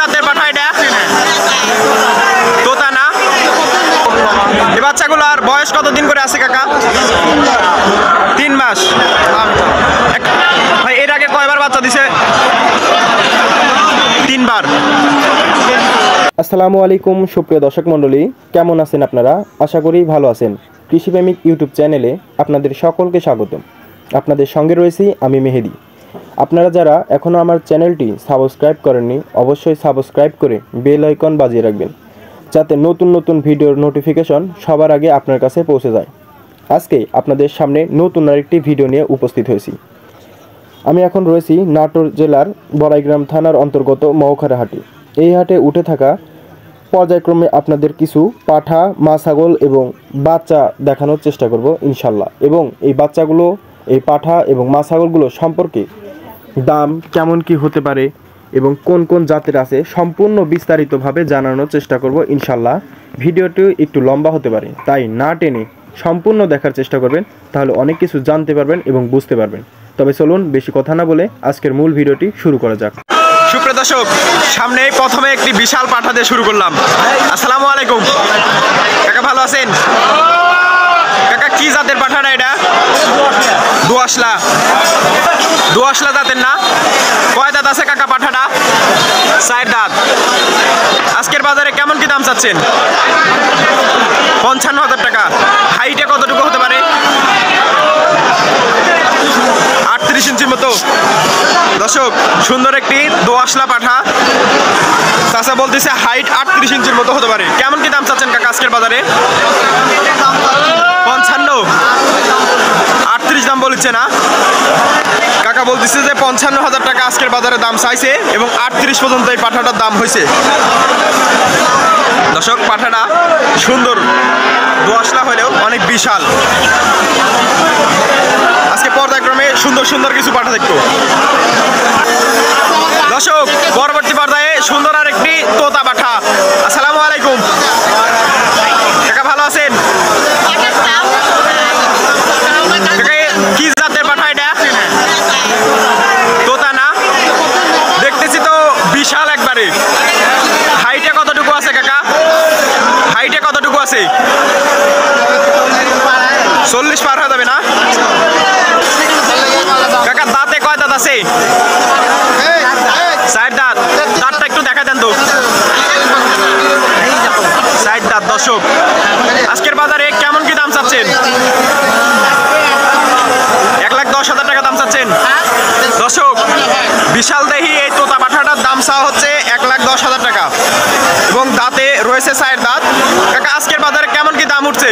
জাতের পাঠা এটা? তোতা না? এই বাচ্চাগুলোর বয়স কতদিন করে আছে কাকা? 3 মাস। ভাই এর আগে কয়বার বাচ্চা দিছে? 3 বার। আসসালামু আলাইকুম সুপ্রিয় দর্শক মণ্ডলী, কেমন আছেন আপনারা? আশা করি ভালো আছেন। কৃষিপ্রেমিক ইউটিউব চ্যানেলে আপনাদের সকলকে স্বাগতম। আপনাদের সঙ্গে রয়েছি আমি মেহেদি। আপনারা যারা এখনও আমার চ্যানেলটি সাবস্ক্রাইব করেননি, অবশ্যই সাবস্ক্রাইব করে বেল আইকন বাজিয়ে রাখবেন, যাতে নতুন নতুন ভিডিওর নোটিফিকেশন সবার আগে আপনার কাছে পৌঁছে যায়। আজকে আপনাদের সামনে নতুন আরেকটি ভিডিও নিয়ে উপস্থিত হয়েছি। আমি এখন রয়েছি নাটোর জেলার বড়াইগ্রাম থানার অন্তর্গত মহখারা হাটে। এই হাটে উঠে থাকা পর্যায়ক্রমে আপনাদের কিছু পাঠা, মা ছাগল এবং বাচ্চা দেখানোর চেষ্টা করব ইনশাল্লাহ। এবং এই বাচ্চাগুলো, এই পাঠা এবং মা ছাগলগুলো সম্পর্কে দাম কেমন কি হতে পারে এবং কোন কোন জাতের আছে সম্পূর্ণ বিস্তারিতভাবে জানানোর চেষ্টা করব ইনশাল্লাহ। ভিডিওটি একটু লম্বা হতে পারে, তাই না টেনে সম্পূর্ণ দেখার চেষ্টা করবেন, তাহলে অনেক কিছু জানতে পারবেন এবং বুঝতে পারবেন। তবে চলুন বেশি কথা না বলে আজকের মূল ভিডিওটি শুরু করা যাক। সুপ্রিয় দর্শক, সামনে প্রথমে একটি বিশাল পাঠা দিয়ে শুরু করলাম। আসসালামু আলাইকুম কাকা, ভালো আছেন? কাকা কি জাতের পাঠাটা এটা? দোআঁশলা। দোআঁশলা জাতের না? কয় দাঁত আছে কাকা পাঠাটা? 4 দাঁত। আজকের বাজারে কেমন কি দাম চাচ্ছেন? 55,000 টাকা। হাইটে কতটুকু হতে পারে? 38 ইঞ্চির মতো। দর্শক, সুন্দর একটি দোআঁশলা পাঠা। চাচা বলতেছে হাইট 38 ইঞ্চির মতো হতে পারে। কেমন কি দাম চাচ্ছেন কাকা আজকের বাজারে? 55। 38 দাম বলছে না কাকা, বলতেছে যে 55,000 টাকা আজকের বাজারে দাম চাইছে এবং 38 পর্যন্ত এই পাঠাটার দাম হয়েছে। দর্শক, পাঠাটা সুন্দর, দোআঁশলা হলেও অনেক বিশাল। আজকে পর্যায়ক্রমে সুন্দর সুন্দর কিছু পাঠা দেখবো। দর্শক, পরবর্তী পর্যায়ে সুন্দর আর একটি তোতা পাঠা। আসসালামু আলাইকুম কাকা, ভালো আছেন? কি জাতের পাঠা এটা? তোতা না? দেখতেছি তো বিশাল একবারে। হাইটে কতটুকু আছে কাকা? হাইটে কতটুকু আছে? 40 পার হয়ে যাবে না কাকা? দাঁতে কয় দাঁত আছে? 4 দাঁত। দাঁতটা একটু দেখা দেন তো। 4 দাঁত। দর্শক, আজকের বাজারে কেমন কি দাম চাচ্ছেন? 1,10,000 টাকা দাম চাচ্ছেন। দর্শক, বিশাল দেহি এই তোতা পাঠাটার দাম চাওয়া হচ্ছে 1,10,000 টাকা এবং দাঁতে রয়েছে 4 দাঁত। কাকা আজকের বাজারে কেমন কি দাম উঠছে?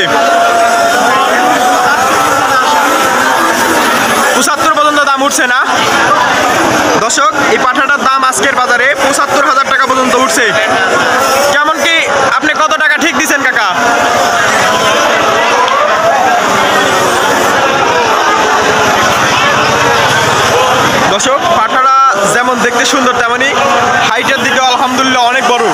75 পর্যন্ত দাম উঠছে না? দর্শক, এই পাঠাটার দাম আজকের বাজারে 75,000 টাকা পর্যন্ত উঠছে। কেমন কি আপনি কত টাকা ঠিক দিচ্ছেন কাকা? দর্শক, পাঠাটা যেমন দেখতে সুন্দর, তেমনই হাইটের দিকে আলহামদুলিল্লাহ অনেক বড়।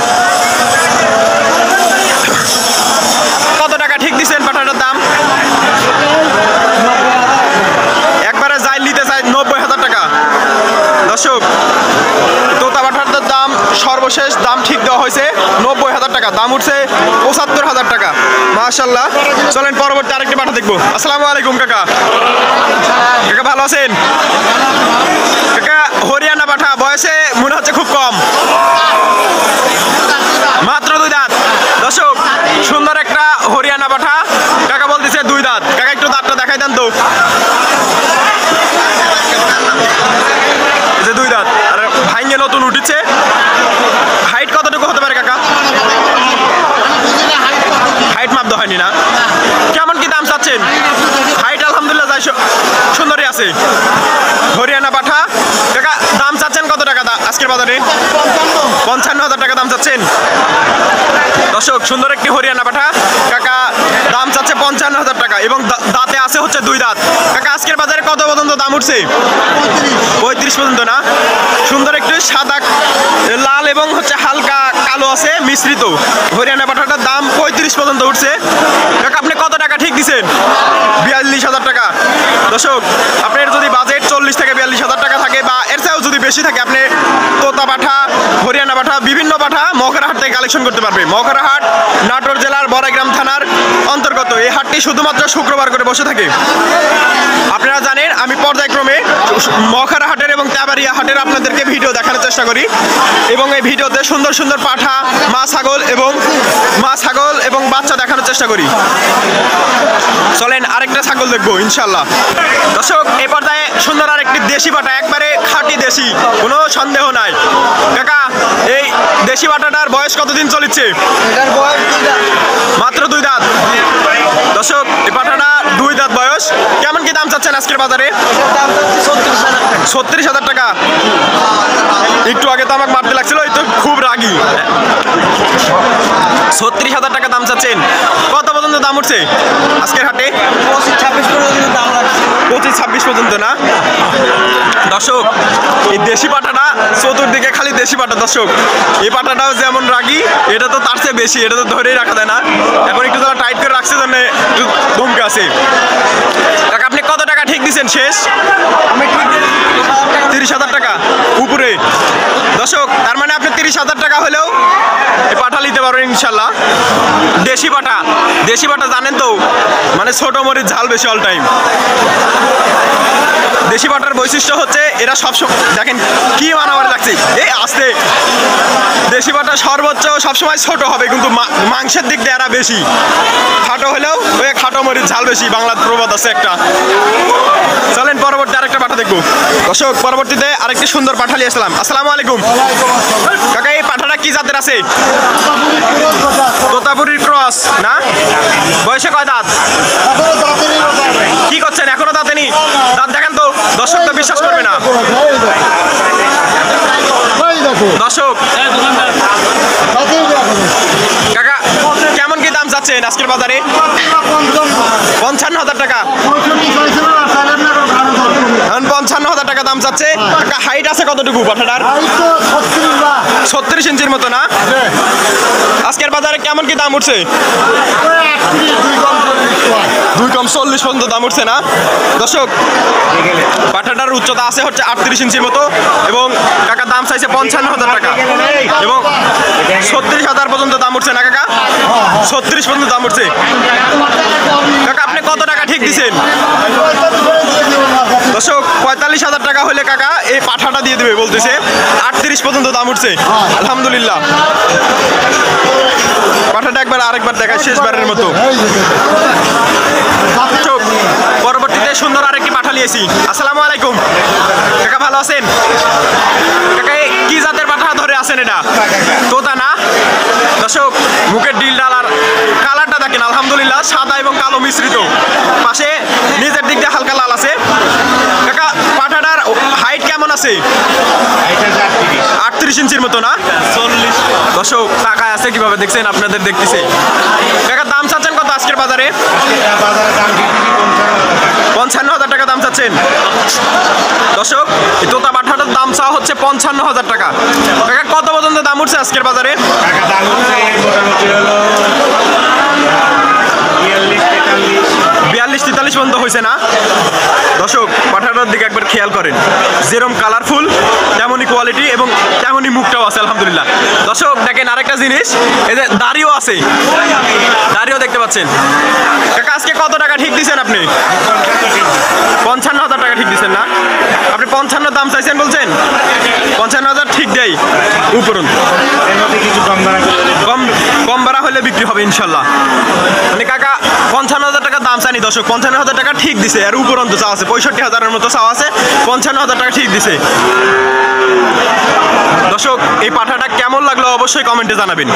কত টাকা ঠিক দিচ্ছেন পাঠাটার দাম? একবারে যাই নিতে চাই 90,000 টাকা। দর্শক, তোতা পাঠাটার দাম সর্বশেষ দাম ঠিক দেওয়া হয়েছে 90,000 টাকা। দাম উঠছে 75,000 টাকা। মাশাআল্লাহ। চলেন পরবর্তী আরেকটি পাঠা দেখবো। আসসালামু আলাইকুম কাকা। কাকা ভালো আছেন? কাকা হরিয়ানা পাঠা, বয়সে মনে হচ্ছে খুব কম, মাত্র 2 দাঁত। দর্শক, সুন্দর একটা হরিয়ানা পাঠা। কাকা বলতেছে 2 দাঁত। কাকা একটু দাঁতটা দেখাই দেন তো। 2 দাঁত আর ভাইঙ্গে নতুন উঠেছে। হাইট কতটুকু হতে পারে কাকা? হাইট মাপ দেওয়া হয়নি না? কেমন কি দাম চাচ্ছেন? হাইট আলহামদুলিল্লাহ যাই সুন্দরই আছে। হরিয়ানা পাঠা। কাকা দাম চাচ্ছেন কত টাকা আজকের বাজারে? 55,000 টাকা দাম চাচ্ছেন। দর্শক, সুন্দর একটি হরিয়ানা পাঠা। কাকা দাম চাচ্ছে 55,000 টাকা এবং দাঁতে আছে হচ্ছে 2 দাঁত। কাকা আজকের বাজারে কত পর্যন্ত দাম উঠছে? 35 পর্যন্ত না? সুন্দর একটু সাদা, লাল এবং হচ্ছে হালকা কালো আছে মিশ্রিত। হরিয়ানা পাঠাটার দাম 35 পর্যন্ত উঠছে। কাকা আপনি কত টাকা ঠিক দিচ্ছেন? 42,000 টাকা। দর্শক আপনার যদি বাজেট 40 থেকে 42,000 টাকা থাকে বা এর চেয়েও যদি বেশি থাকে, আপনি তোতা পাঠা, হরিয়ানা পাঠা, বিভিন্ন পাঠা মহকারা হাট থেকে কালেকশন করতে পারবে। মহকারা হাট নাটোর জেলার বড়াইগ্রাম থানার অন্তর্গত। এই হাটটি শুধুমাত্র শুক্রবার করে বসে থাকে। আপনারা জানেন আমি পর্যায়ক্রমে মহকারা হাটের এবং তেবাড়িয়া হাটের আপনাদেরকে ভিডিও দেখানোর চেষ্টা করি এবং এই ভিডিওতে সুন্দর সুন্দর পাঠা, মা ছাগল এবং বাচ্চা দেখানোর চেষ্টা করি। চলেন আরেকটা ছাগল দেখবো ইনশাল্লাহ। দর্শক এই পর্যায়ে সুন্দর আরেকটি দেশি পাঠা, একবারে খাঁটি দেশি, কোনো সন্দেহ নাই। কাকা এই দেশি পাঠাটার বয়স কতদিন চলেছে? মাত্র 2 দাঁত। দর্শক এই পাঠাটা 2 দাঁত বয়স। কেমন কি দাম চাচ্ছেন আজকের বাজারে? 36,000 টাকা। একটু আগে তো আমাকে মারতে লাগছিল, এই তো খুব রাগী। 36,000 টাকা দাম চাচ্ছেন। কত পর্যন্ত দাম উঠছে আজকের হাটে? 25-26 পর্যন্ত না? দর্শক এই দেশি পাঠাটা চতুর্দিকে খালি দেশি পাঠা। দর্শক এই পাঠাটাও যেমন রাগী, এটা তো তার চেয়ে বেশি, এটা তো ধরেই রাখা যায় না। এখন একটু যারা টাইট করে রাখছে জন্য একটু ধমকে আছে। কাকা আপনি কত টাকা ঠিক দিচ্ছেন শেষ? 30,000 টাকা উপরে। দর্শক তার মানে আপনি 30,000 টাকা হলেও এই পাঠা নিতে পারবেন ইনশাল্লাহ। দেশি পাঠা জানেন তো, মানে ছোট মরিচ ঝাল বেশি অল টাইম। দেশি পাঠার বৈশিষ্ট্য হচ্ছে এরা সবসময়, দেখেন কি মানামারি লাগছে, এই আস্তে। দেশি পাঠা সর্বোচ্চ সবসময় ছোট হবে, কিন্তু মাংসের দিক দিয়ে এরা বেশি খাটো হলেও ওই খাটো মরিচ ঝাল বেশি, বাংলার প্রবাদ আছে একটা। চলেন পরবর্তী আরেকটা পাঠা দেখবো। দর্শক পরবর্তীতে আরেকটি সুন্দর পাঠা নিয়ে আসলাম। আসসালামু আলাইকুম কাকা, এই পাঠাটা কি জাতের আছে? তোতাপুরির ক্রস না? বয়সে কয় দাঁত? কি করছেন এখনো দাঁতেনি? দাঁত দেখেন তো, দর্শক তো বিশ্বাস করবে না। দর্শক কাকা কেমন কি দাম যাচ্ছেন আজকের বাজারে? 55,000 টাকা। 55,000 টাকা দাম যাচ্ছে। কাকা হাইট আছে কতটুকু পাঠাটার? 36 ইঞ্চির মতো না? আজকের বাজারে কেমন কি দাম উঠছে? 2 কম 40 পর্যন্ত দাম উঠছে না? দর্শক পাঠাটার উচ্চতা আছে হচ্ছে 38 ইঞ্চির মতো এবং কাকা দাম চাইছে 55,000 টাকা এবং 36,000 পর্যন্ত দাম উঠছে না কাকা? 36 পর্যন্ত দাম উঠছে। কাকা আপনি কত টাকা ঠিক দিচ্ছেন? দর্শক 45,000 টাকা হলে কাকা এই পাঠাটা দিয়ে দেবে বলতেছে। 38 পর্যন্ত দাম উঠছে আলহামদুলিল্লাহ। পাঠাটা আরেকবার দেখায় শেষবারের মতো। পরবর্তীতে সুন্দর আরেকটি পাঠা নিয়েছি। আসসালামু আলাইকুম কাকা, ভালো আছেন? কাকা কি জাতের পাঠা ধরে আছেন? এটা তোতা না? দর্শক মুখের ডিল ডাল আর কালারটা দেখেন আলহামদুলিল্লাহ, সাদা এবং কালো মিশ্রিত। পাশে নিজের দিক দিয়ে হালকা লাল আছে। কাকা পাঠাটার হাইট কেমন আছে? 38 ইঞ্চির মতো না? 40। দর্শক টাকায় আছে কিভাবে দেখছেন, আপনাদের দেখতেছে। কাকা দাম চাচ্ছেন কত আজকের বাজারে? 55,000 টাকা দাম চাচ্ছেন। দর্শক এই তোতা পাঠাটার দাম চাওয়া হচ্ছে 55,000 টাকা। কাকা কত পর্যন্ত দাম উঠছে আজকের বাজারে? 42-43 পর্যন্ত হয়েছে না? দর্শক পাঠাটার দিকে একবার খেয়াল করেন, যেরকম কালারফুল তেমনই কোয়ালিটি এবং তেমনই মুখটাও আছে আলহামদুলিল্লাহ। দর্শক দেখেন আরেকটা জিনিস, এই যে দাড়িও আছে, দাড়িও দেখতে পাচ্ছেন। কাকা আজকে কত টাকা ঠিক দিচ্ছেন আপনি? 55,000 টাকা ঠিক দিচ্ছেন না? আপনি 55 দাম চাইছেন বলছেন? 55,000 ঠিক দেয় উপরন্ত, কম বাড়া হলে বিক্রি হবে ইনশাল্লাহ। মানে কাকা 55,000 টাকা দাম চাইনি দর্শক, 55,000 টাকা ঠিক দিছে। আর উপরন্ত চাওয়া আছে 65,000-এর মতো চাওয়া আছে, 55,000 টাকা ঠিক দিছে। দর্শক এই পাঠাটা কেমন লাগলো অবশ্যই কমেন্টে জানাবেন।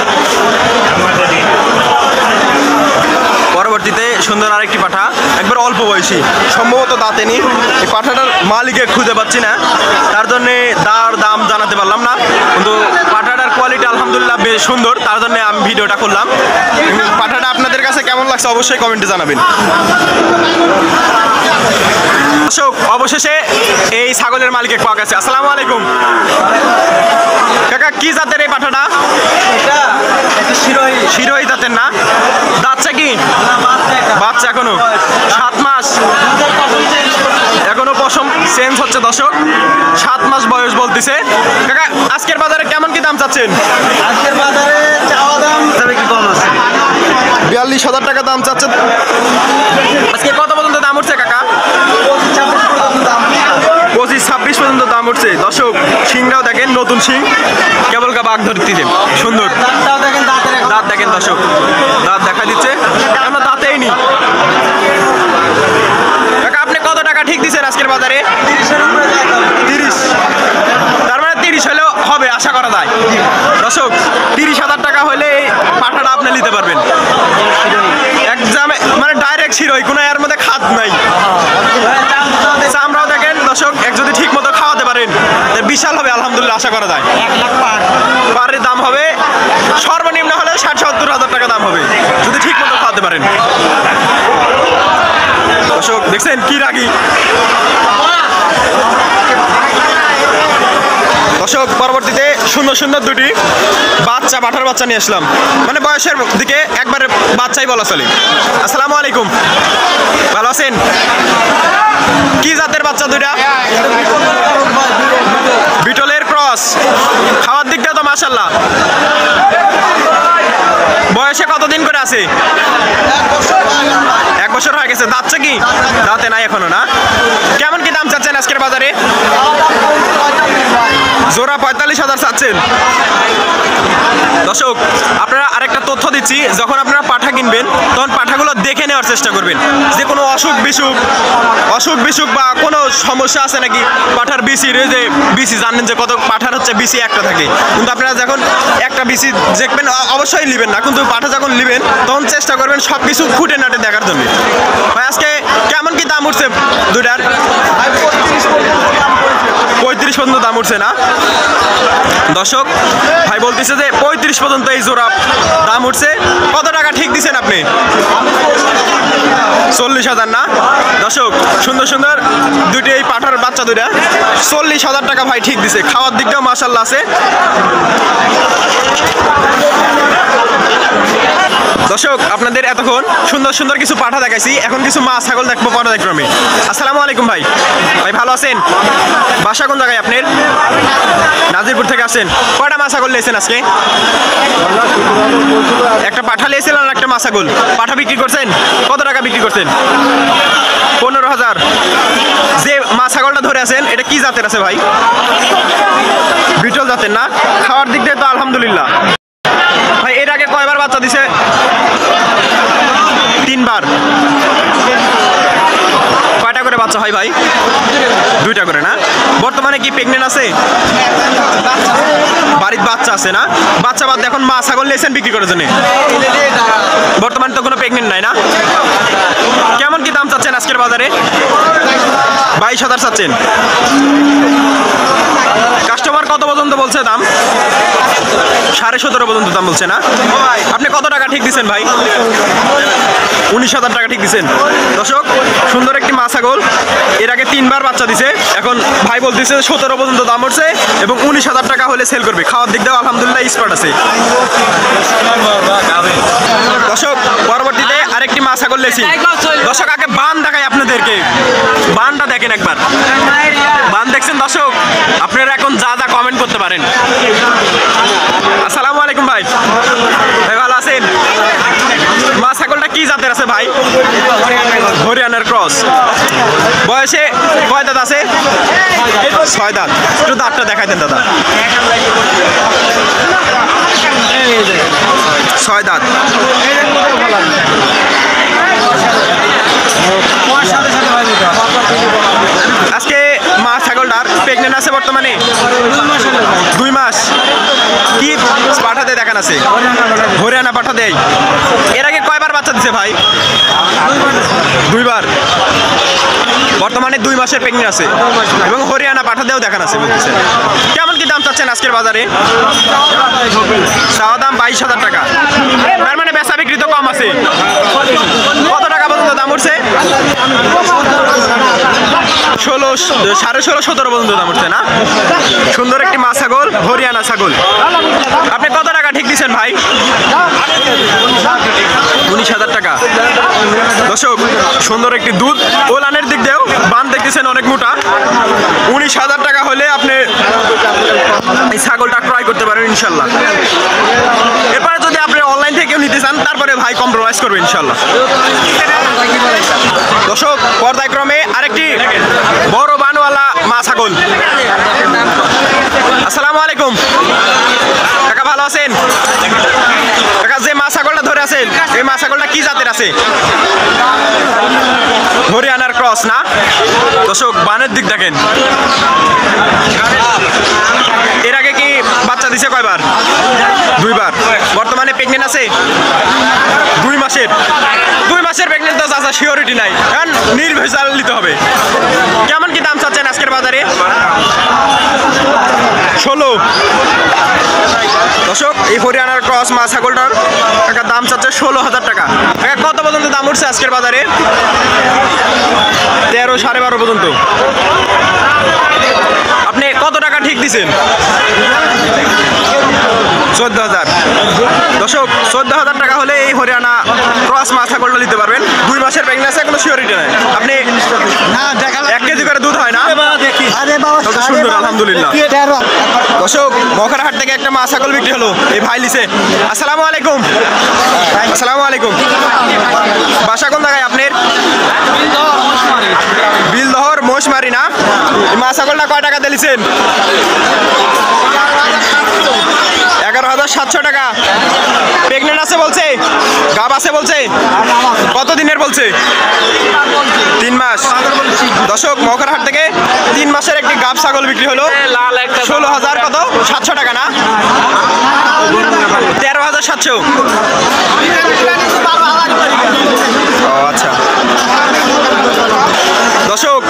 পরবর্তীতে সুন্দর আরেকটি পাঠা, একবার অল্প বয়সী, সম্ভবত দাঁতেনি। এই পাঠাটার মালিকে খুঁজে পাচ্ছি না, তার জন্যে দাম জানাতে পারলাম না, কিন্তু পাঠাটার কোয়ালিটি আলহামদুলিল্লাহ বেশ সুন্দর, তার জন্য আমি ভিডিওটা করলাম। পাঠাটা আপনাদের কাছে কেমন লাগছে অবশ্যই কমেন্টে জানাবেন। দর্শক অবশেষে এই ছাগলের মালিক পাওয়া গেছে। আসসালামু আলাইকুম কাকা, কি জাতের এই পাঠাটা? শিরোহী জাতের না? দাঁতটা কি? বাচ্চা এখনো 7 মাস, এখনো পশম চেঞ্জ হচ্ছে। দর্শক 7 মাস বয়স বলতেছে। কাকা আজকের বাজারে কেমন কি দাম চাচ্ছেন? আজকের বাজারে চাওয়া দাম তবে কি কম আছে, 42,000 টাকা দাম চাচ্ছেন। আজকে কত পর্যন্ত দাম উঠছে কাকা? 25-26 পর্যন্ত দাম উঠছে। দর্শক শিংটাও দেখেন, নতুন শিং, কেবল বাঘ ধরতে দেন, সুন্দর দামটাও দেখেন, দাঁতের এখন দাঁত দেখেন। দর্শক দাঁত দেখা দিচ্ছে, আমরা দাঁতেই নি। কাকা আপনি কত টাকা ঠিক দিচ্ছেন আজকের বাজারে? 30-এর উপরে যায় দাম। 30, তার মানে 30 হলেও হবে আশা করা যায়। দর্শক 30,000 টাকা হলে এই পাঠাটা আপনি নিতে পারবেন একজামে, মানে ডাইরেক্ট শিরোই, কোনো এর মধ্যে খাদ নাই। আমরাও দেখেন দর্শক, এক যদি ঠিক মতো খাওয়াতে পারেন তাহলে বিশাল হবে আলহামদুলিল্লাহ, আশা করা যায়। 1 লাখ পার। পারের দাম হবে সর্বনিম্ন হলে 60-70 হাজার টাকা দাম হবে যদি ঠিক মতো খাওয়াতে পারেন। দর্শক দেখছেন কি রাগি। দর্শক পরবর্তীতে সুন্দর সুন্দর দুটি বাচ্চা, পাঠার বাচ্চা নিয়ে আসলাম, মানে বয়সের দিকে একবারে বাচ্চাই বলা চলে। আসসালামু আলাইকুম, ভালো আছেন? কি জাতের বাচ্চা দুইটা? বিটলের ক্রস। খাওয়ার দিকটা তো মাশাআল্লাহ। বয়সে কতদিন করে আছে? 1 বছর হয়ে গেছে। দাঁতছে কি? দাঁতে নাই এখনো না? কেমন কি দাম চাচ্ছেন আজকের বাজারে? জোড়া 45,000 চাচ্ছেন। দর্শক আপনারা আরেকটা তথ্য দিচ্ছি, যখন আপনারা পাঠা কিনবেন তখন পাঠাগুলো দেখে নেওয়ার চেষ্টা করবেন যে কোনো অসুখ বিসুখ বা কোনো সমস্যা আছে নাকি। পাঠার বিসির যে বিসি জানেন যে কত পাঠার হচ্ছে বিসি একটা থাকে, কিন্তু আপনারা যখন একটা বিসি দেখবেন অবশ্যই নেবেন না, কিন্তু পাঠা যখন নেবেন তখন চেষ্টা করবেন সব কিছু খুঁটে নাটে দেখার জন্য। ভাই আজকে কেমন কি দাম উঠছে দুইটার? 35 পর্যন্ত দাম উঠছে না? দর্শক ভাই বলতেছে যে 35 পর্যন্ত এই জোড়া দাম উঠছে। কত টাকা ঠিক দিচ্ছেন আপনি? 40,000 না? দর্শক সুন্দর সুন্দর দুটি এই পাঠার বাচ্চা দুইটা 40,000 টাকা ভাই ঠিক দিছে। খাওয়ার দিকটাও মাশাআল্লাহ আছে। দর্শক আপনাদের এতক্ষণ সুন্দর সুন্দর কিছু পাঠা দেখাইছি, এখন কিছু মা ছাগল দেখবো পর্যায়ক্রমে। আসসালামু আলাইকুম ভাই, ভালো আছেন? বাসা কোন জায়গায় আপনার? নাজিরপুর থেকে আসছেন। কয়টা মা ছাগল নিয়েছেন আজকে? একটা পাঠা নিয়েছিলেন আর একটা মা ছাগল। পাঠা বিক্রি করছেন? কত টাকা বিক্রি করছেন? 15,000। যে মা ছাগলটা ধরে আছেন এটা কি জাতের আছে ভাই? বিটল জাতের না? খাওয়ার দিক দিয়ে তো আলহামদুলিল্লাহ। ভাই এর আগে কয়বার বাচ্চা দিছে? 3 বার। কয়টা করে বাচ্চা হয় ভাই? 2টা করে না? বর্তমানে কি প্রেগনেন্ট আছে? বাড়ির বাচ্চা আছে না? বাচ্চা বাদ এখন মা ছাগল নিয়েছেন বিক্রি করার জন্য। বর্তমানে তো কোনো প্রেগনেন্ট নাই না? কেমন কি দাম চাচ্ছেন আজকের বাজারে? 22,000 চাচ্ছেন। কাস্টমার কত পর্যন্ত বলছে দাম? 17.5 পর্যন্ত দাম বলছে না? আপনি কত টাকা ঠিক দিচ্ছেন ভাই? 19,000 টাকা ঠিক দিচ্ছেন। দর্শক সুন্দর একটি মা ছাগল, এর আগে 3 বার বাচ্চা দিছে, এখন ভাই বলতেছে 17 পর্যন্ত দাম উঠছে এবং 19,000 টাকা হলে সেল করবে। খাওয়ার দিক দিয়েও আলহামদুলিল্লাহ স্পট আছে। দর্শক পরবর্তীতে আরেকটি মা ছাগল লেছি। দর্শক আগে বান দেখাই আপনাদেরকে, বানটা দেখেন একবার। বান দেখছেন দর্শক? আপনারা এখন যা যা কমেন্ট করতে পারেন। আসসালামু আলাইকুম ভাই, ভালো আছেন? মা ছাগলটা কি জাতের আছে ভাই? হরিয়ানার ক্রস। বয়সে কয় দাঁত আছে? 6 দাঁত। একটু দাঁতটা দেখাই দেন দাদা। 6 দাঁত। আজকে মা ছাগলটার প্রেগনেন্ট আছে বর্তমানে? 2 মাস। কি পাঠাতে দেখান আছে? হরিয়ানা পাঠা দেয়। এর আগে কয়বার বাচ্চা দিছে ভাই? 2 বার। বর্তমানে 2 মাসের প্রেগনেন্ট আছে এবং হরিয়ানা পাঠা দেও দেখান আছে বলতেছেন। কেমন কি দাম চাচ্ছেন আজকের বাজারে? চাওয়া দাম 22,000 টাকা। তার মানে বেচা বিক্রি তো কম আছে। 16,500 পর্যন্ত দাম উঠছে না? সুন্দর একটি মা ছাগল, হরিয়ানা ছাগল। আপনি কত টাকা ঠিক দিচ্ছেন ভাই? 19,000 টাকা। দর্শক, সুন্দর একটি দুধ, ওলানের দিক দিয়েও বান দেখতেছেন অনেক মোটা। 19,000 টাকা হলে আপনি এই ছাগলটা ক্রয় করতে পারেন ইনশাল্লাহ। এরপরে যদি আপনি অনলাইন থেকেও নিতে চান, তারপরে ভাই কম্প্রোমাইজ করবে ইনশাল্লাহ। দর্শক, পর্যায়ক্রমে আরেকটি বড় বানওয়ালা মা ছাগল। আসসালামু আলাইকুম কাকা, ভালো আছেন? কাকা, যে মা ছাগলটা ধরে আছেন, এই মা ছাগলটা কি জাতের আছে? হরিয়ানার ক্রস না? দর্শক, বানের দিক দেখেন। এর আগে কি বাচ্চা দিছে কয়বার? 2 বার। বর্তমানে প্রেগনেন্ট আছে 2 মাসের। 2 মাসের প্রেগনেন্ট তো চাচা সিওরিটি নাই, কারণ নির্ভেজাল নিতে হবে। কেমন কি দাম চাচ্ছেন আজকের বাজারে? 16। দর্শক, এই হরিয়ানার ক্রস মা ছাগলটার টাকা দাম চাচ্ছে 16,000 টাকা। কত পর্যন্ত দাম উঠছে আজকের বাজারে? 13, 12.5 পর্যন্ত। আপনি কত টাকা ঠিক দিছেন? 14,000। দর্শক, 14,000 টাকা হলে এই হরিয়ানা ক্রস মা ছাগলটা নিতে পারবেন। 2 মাসের প্রেগনেন্সি, কোনো সিওরিটি নাই। আপনি 1 কেজি করে দুধ হয় না? সুন্দর, আলহামদুলিল্লাহ। দর্শক, মখরাহাট থেকে একটা মা ছাগল বিক্রি হলো, এই ভাই লিছে। আসসালামু আলাইকুম। আসসালামু আলাইকুম। বাসা কোন জায়গায় আপনার? বিলদহর মোশমারি না? এই মা ছাগলটা কয় টাকা দিয়েছেন? 11,700 টাকা। প্রেগনেন্ট আছে বলছে, গাব আছে বলছে, কত দিনের বলছে? 3 মাস। দর্শক, মখরাহাট থেকে 3 মাসের একটি গাব ছাগল বিক্রি হলো 16,700 টাকা না? 13,700। আচ্ছা। দর্শক,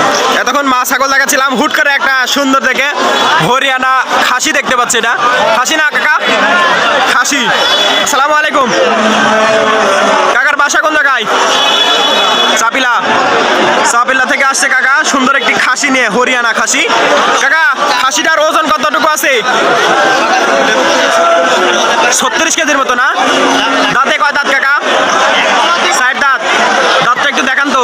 এতক্ষণ মা ছাগল দেখাচ্ছিলাম, হুট করে একটা সুন্দর দেখে হরিয়ানা খাসি দেখতে পাচ্ছি। এটা খাসি না কাকা? খাসি। আসসালামু আলাইকুম কাকার বাসা কোন জায়গায়? চাপিলা। চাপিলা থেকে আসছে কাকা সুন্দর একটি খাসি নিয়ে, হরিয়ানা খাসি। কাকা, খাসিটার ওজন কতটুকু আছে? 36 কেজির মতো না? দাঁতে কয় দাঁত কাকা? 60 দাঁত। দাঁতটা একটু দেখান তো।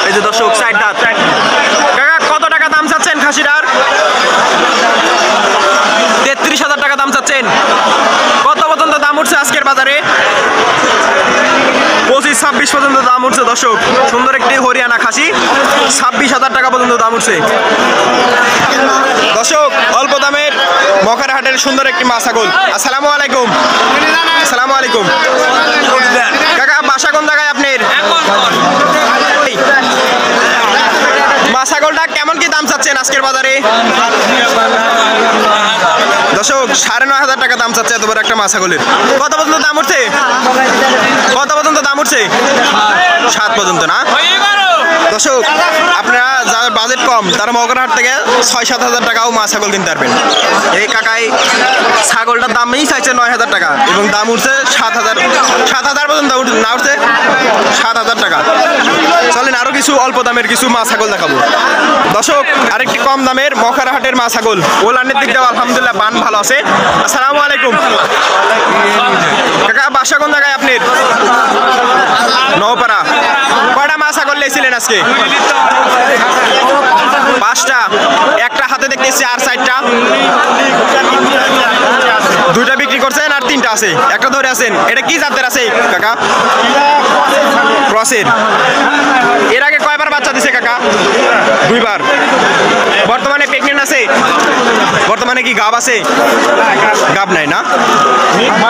এই যে দর্শক, 60 দাঁত। কাকা, কত টাকা দাম চাচ্ছেন খাসিটার? 33,000 টাকা দাম চাচ্ছেন। কত পর্যন্ত দাম উঠছে আজকের বাজারে? 25-26 পর্যন্ত দাম উঠছে। দর্শক, সুন্দর একটি হরিয়ানা খাসি, 26,000 টাকা পর্যন্ত দাম উঠছে। দর্শক, অল্প দামের মখরাহাটের সুন্দর একটি মা ছাগল। আসসালামু আলাইকুম। আসসালামু আলাইকুম কাকা, বাসা কোন জায়গায় আপনার? মা ছাগলটা কেমন কি দাম চাচ্ছেন আজকের বাজারে? দর্শক, 9,500 টাকা দাম চাচ্ছে এত বড় একটা মা ছাগলের। কত পর্যন্ত দাম উঠছে? কত পর্যন্ত দাম উঠছে? 7 পর্যন্ত না? দর্শক, আপনারা যাদের বাজেট কম, তারা মখরাহাট থেকে 6-7 হাজার টাকাও মা ছাগল কিনতে পারবেন। এই কাকাই ছাগলটার দামই চাইছে 9,000 টাকা এবং দাম উঠছে 7,000 পর্যন্ত না উঠছে 7,000 টাকা। চলেন আরো কিছু অল্প দামের কিছু মা ছাগল দেখাবো। দর্শক, আরেকটি কম দামের মখরাহাটের মা ছাগল। ওলানের দিক দিয়ে আলহামদুলিল্লাহ বান ভালো আছে। আসসালামু আলাইকুম কাকা, বাসা কোন জায়গায় আপনার? নওপাড়া। কয়টা মা ছাগল নিয়েছিলেন আজকে? 5টা। একটা হাতে দেখতেছি আর 4টা। 2টা বিক্রি করছেন আর 3টা আছে, একটা ধরে আছেন। এটা কি জাতের আছে কাকা? ক্রসের। এর আগে কয়বার বাচ্চা দিছে কাকা? 2 বার। বর্তমানে প্রেগনেন্ট আছে? বর্তমানে কি গাব আছে? গাব নাই না?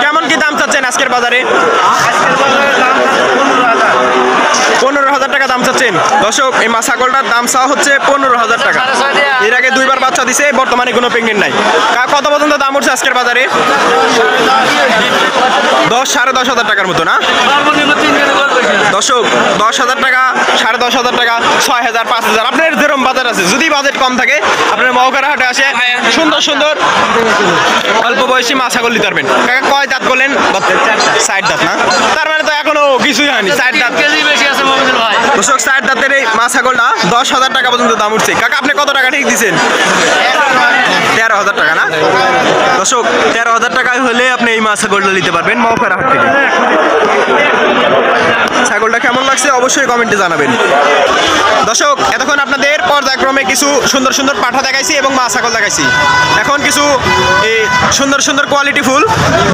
কেমন কি দাম চাচ্ছেন আজকের বাজারে? 15,000 টাকা দাম চাচ্ছেন দর্শক। এই মা ছাগলটার দাম চাওয়া হচ্ছে 15,000 টাকা। এর আগে 2বার বাচ্চা দিছে, বর্তমানে কোনো প্রেগনেন্ট নাই। কত পর্যন্ত দাম উঠছে আজকের বাজারে? 10,000-10,500 টাকার মতো না দর্শক? 10,000 টাকা, 10,500 টাকা, 6,000, 5,000, আপনার যেরকম বাজার আছে। যদি বাজেট কম থাকে আপনার মহকারা হাটে আসে সুন্দর সুন্দর অল্প বয়সী মা ছাগল নিতে পারবেন। কাকা কয় দাঁত বলেন? 60 দাঁত না? তার মানে তো এখনো কিছুই হয়নি। 60 দাঁত দর্শক, 60 দাঁতের এই মা ছাগলটা 10,000 টাকা পর্যন্ত দাম উঠছে। কাকা আপনি কত টাকা ঠিক দিচ্ছেন? 13,000 টাকা না দর্শক? 13,000 টাকায় হলে আপনি এই মা ছাগলটা নিতে পারবেন মহকারা হাট থেকে। ছাগলটা কেমন লাগছে অবশ্যই কমেন্টে জানাবেন দর্শক। এতক্ষণ আপনাদের পর্যায়ক্রমে কিছু সুন্দর সুন্দর পাঠা দেখাইছি এবং মা ছাগল দেখাইছি। এখন কিছু এই সুন্দর সুন্দর কোয়ালিটি ফুল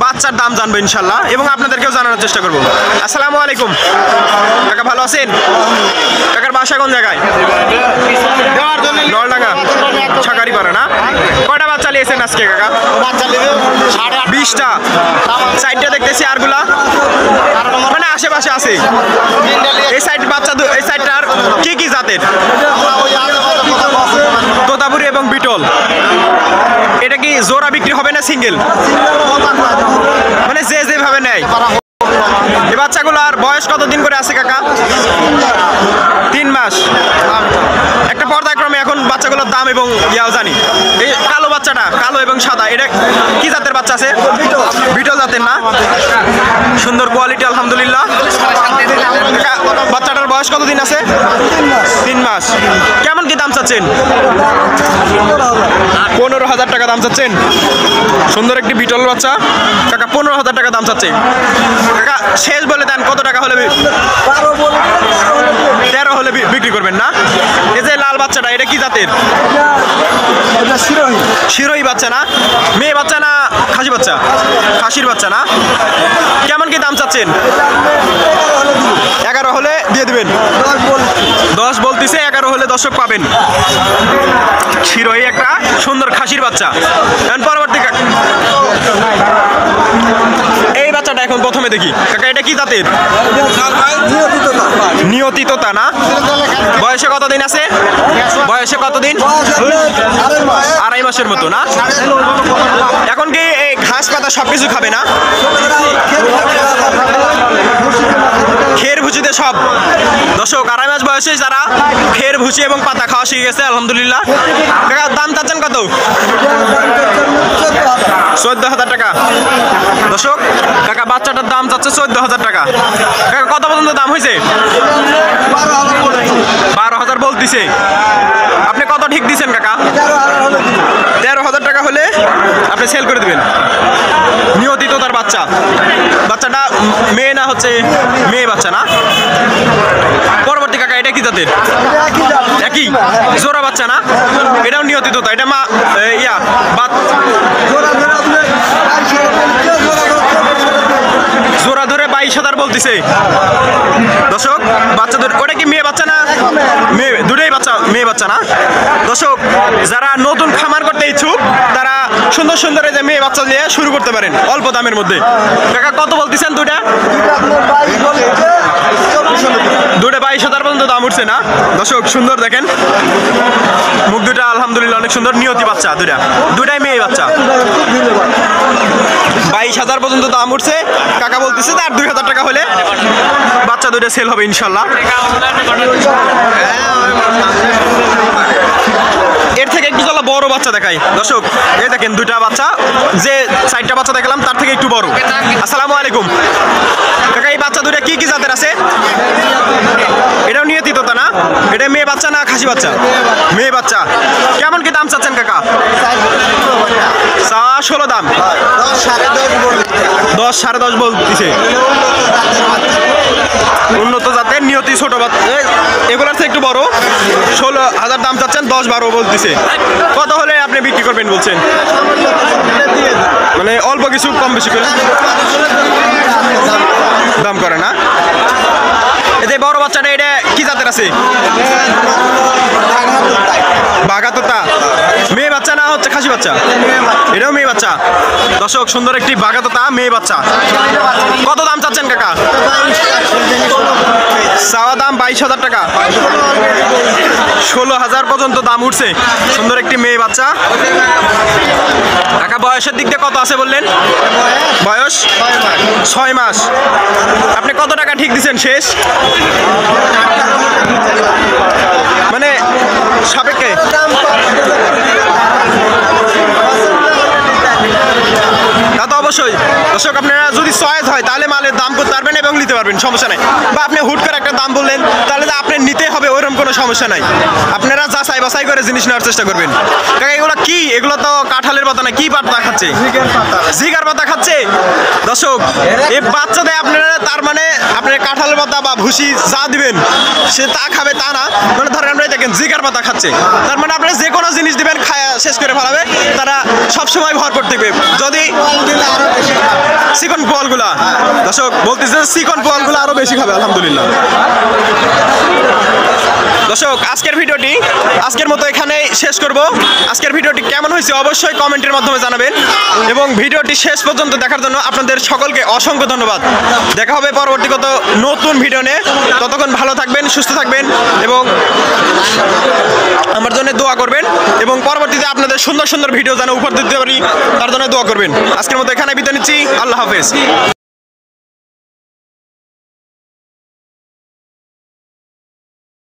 বাচ্চার দাম জানবো ইনশাল্লাহ, এবং আপনাদেরকেও জানানোর চেষ্টা করবো। আসসালামু আলাইকুম কাকা, ভালো আছেন? কাকার বাসা কোন জায়গায়? নলডাঙ্গা, ছাকারি পারে না? কয়টা বাচ্চা নিয়েছেন আজকে কাকা? 20টা। 4টা দেখতেছি, আরগুলা মানে আশেপাশে আছে। এই সাইড বাচ্চা, এই সাইডটার কি কি জাতের? তোতাপুরি এবং বিটল। এটা কি জোড়া বিক্রি হবে না সিঙ্গেল? মানে যে যেভাবে নেয়। এই বাচ্চাগুলোর বয়স কতদিন করে আছে কাকা? 3 মাস। একটা পর্যায়ক্রমে এখন বাচ্চাগুলোর দাম এবং ইয়াও জানি। এই কালো বাচ্চাটা, কালো এবং সাদা, এটা কি জাতের বাচ্চা আছে? বিটল জাতের না? সুন্দর কোয়ালিটি আলহামদুলিল্লাহ। বাচ্চাটার বয়স কতদিন আছে? 3 মাস। কেমন কি দাম চাচ্ছেন? 15,000 টাকা দাম চাচ্ছেন। সুন্দর একটি বিটল বাচ্চা কাকা, 15,000 টাকা দাম চাচ্ছে কাকা। শেষ বলে দেন কত টাকা হলে? 13 হলে বিক্রি করবেন না? এই যে লাল বাচ্চাটা, এটা কি জাতের? শিরোহী বাচ্চা না? মেয়ে বাচ্চা না খাসি বাচ্চা? খাসির বাচ্চা না? কেমন কি দাম চাচ্ছেন? 11 হলে দিয়ে দিবেন। 10 বলতেছে, 11 হলে দর্শক পাবেন। শিরোহী একটা সুন্দর খাসির বাচ্চা। এখন পরবর্তী এই বাচ্চাটা এখন প্রথমে দেখি কাকা, এটা কি জাতের? নিয়তি তোতা না? বয়সে কতদিন আছে? বয়সে কতদিন? 2.5 মাসের মতো না? এখন কি এই ঘাস পাতা সবকিছু খাবে না? খের ভুচিতে সব দর্শক। 2.5 মাস বয়সে যারা খের ভুচি এবং পাতা খাওয়া শিখে গেছে আলহামদুলিল্লাহ। কাকা দাম চাচ্ছেন কত? 14,000 টাকা দর্শক। কাকা বাচ্চাটার দাম চাচ্ছে 14,000 টাকা। কাকা কত পর্যন্ত দাম হয়েছে? 12,000 বলতেছে। আপনি কত ঠিক দিচ্ছেন কাকা? 13,000 টাকা হলে আপনি সেল করে দেবেন। নিয়তিত তার বাচ্চা। বাচ্চাটা মেয়ে না হচ্ছে মেয়ে বাচ্চা না? পরবর্তী কাকা এটা কি জাতের? একই জোড়া বাচ্চা না? এটাও নিয়তিত। এটা মা ইয়া জোড়া ধরে 22,000 বলতেছে দর্শক। বাচ্চা ওটা কি মেয়ে বাচ্চা না? মেয়ে, দুটোই বাচ্চা, মেয়ে বাচ্চা না দর্শক? যারা নতুন খামার করতে ইচ্ছুক তারা সুন্দর সুন্দর এই যে মেয়ে বাচ্চা দিয়ে শুরু করতে পারেন অল্প দামের মধ্যে। কাকা কত বলতেছেন দুটা? 22,000 পর্যন্ত দাম উঠছে না দর্শক? সুন্দর দেখেন মুখ দুটা আলহামদুলিল্লাহ অনেক সুন্দর। নিয়তি বাচ্চা দুটাই মেয়ে বাচ্চা। 22,000 পর্যন্ত দাম উঠছে কাকা বলতেছে। আর 2,000 টাকা হলে বাচ্চা দুটো সেল হবে ইনশাল্লাহ। এর থেকে একটু চলা বড় বাচ্চা দেখাই দর্শক। এই দেখেন দুইটা বাচ্চা, যে 4টা বাচ্চা দেখালাম তার থেকে একটু বড়। আসসালামু আলাইকুম কাকা, এই বাচ্চা দুইটা কি কি জাতের আছে? এটাও নিয়তিত না? এটা মেয়ে বাচ্চা না খাসি বাচ্চা? মেয়ে বাচ্চা। কেমন কি দাম চাচ্ছেন কাকা? 16 দাম। 10, 10.5 বলতেছে। উন্নত জাতের নিয়তি ছোট বাচ্চা, এগুলোর থেকে একটু বড়। 16,000 দাম চাচ্ছেন, 10-12 বলতেছে। কত হলে আপনি বিক্রি করবেন বলছেন? মানে অল্প কিছু কম বেশি করে দাম করে না? এই যে বড় বাচ্চাটা এটা কি জাতের আছে? বাঘা তোতা। মেয়ে বাচ্চা না হচ্ছে খাসি বাচ্চা? এটাও মেয়ে বাচ্চা। দর্শক সুন্দর একটি বাগাতোতা মেয়ে বাচ্চা। কত দাম চাচ্ছেন কাকা? চাওয়া দাম 22,000 টাকা। 16,000 পর্যন্ত দাম উঠছে। সুন্দর একটি মেয়ে বাচ্চা। কাকা বয়সের দিক দিয়ে কত আছে বললেন? বয়স 6 মাস। আপনি কত টাকা ঠিক দিচ্ছেন শেষ? মানে সাপেক্ষে তা তো অবশ্যই। দর্শক আপনারা যদি চয়েস হয় তাহলে মালের দাম করতে পারবেন এবং নিতে পারবেন, সমস্যা নাই। বা আপনি হুট করে একটা দাম বললেন তাহলে তো আপনি নিতে হবে, ওইরকম কোনো সমস্যা নাই। আপনারা যাচাই বাছাই করে জিনিস নেওয়ার চেষ্টা করবেন। কাকা এগুলো কি? এগুলো তো কাঁঠালের পাতা না, কি পাতা খাচ্ছে? জিগার পাতা খাচ্ছে। দর্শক এই বাচ্চাদের আপনারা তার মানে আপনার কাঁঠালের পাতা বা ভুসি যা দিবেন সে তা খাবে তা না। মানে ধরেন আপনারা দেখেন জিগার পাতা খাচ্ছে, তার মানে আপনারা যে কোনো জিনিস দিবেন খায় শেষ করে ফেলাবে। তারা সবসময় ভরপুর থাকবে। যদি চিকন পোয়ালগুলা, দর্শক বলতেছে চিকন পোয়ালগুলো আরো বেশি খাবে আলহামদুলিল্লাহ। দর্শক আজকের মতো এখানে শেষ করব। আজকের ভিডিওটি কেমন হয়েছে অবশ্যই কমেন্টের মাধ্যমে জানাবেন এবং ভিডিওটি শেষ পর্যন্ত দেখার জন্য আপনাদের সকলকে অসংখ্য ধন্যবাদ। দেখা হবে পরবর্তী কত নতুন ভিডিও নিয়ে। ততক্ষণ ভালো থাকবেন, সুস্থ থাকবেন এবং আমার জন্য দোয়া করবেন এবং পরবর্তীতে আপনাদের সুন্দর সুন্দর ভিডিও যেন উপহার দিতে পারি তার জন্য দোয়া করবেন। আজকের মতো এখানে বিদায় নিচ্ছি। আল্লাহ হাফেজ।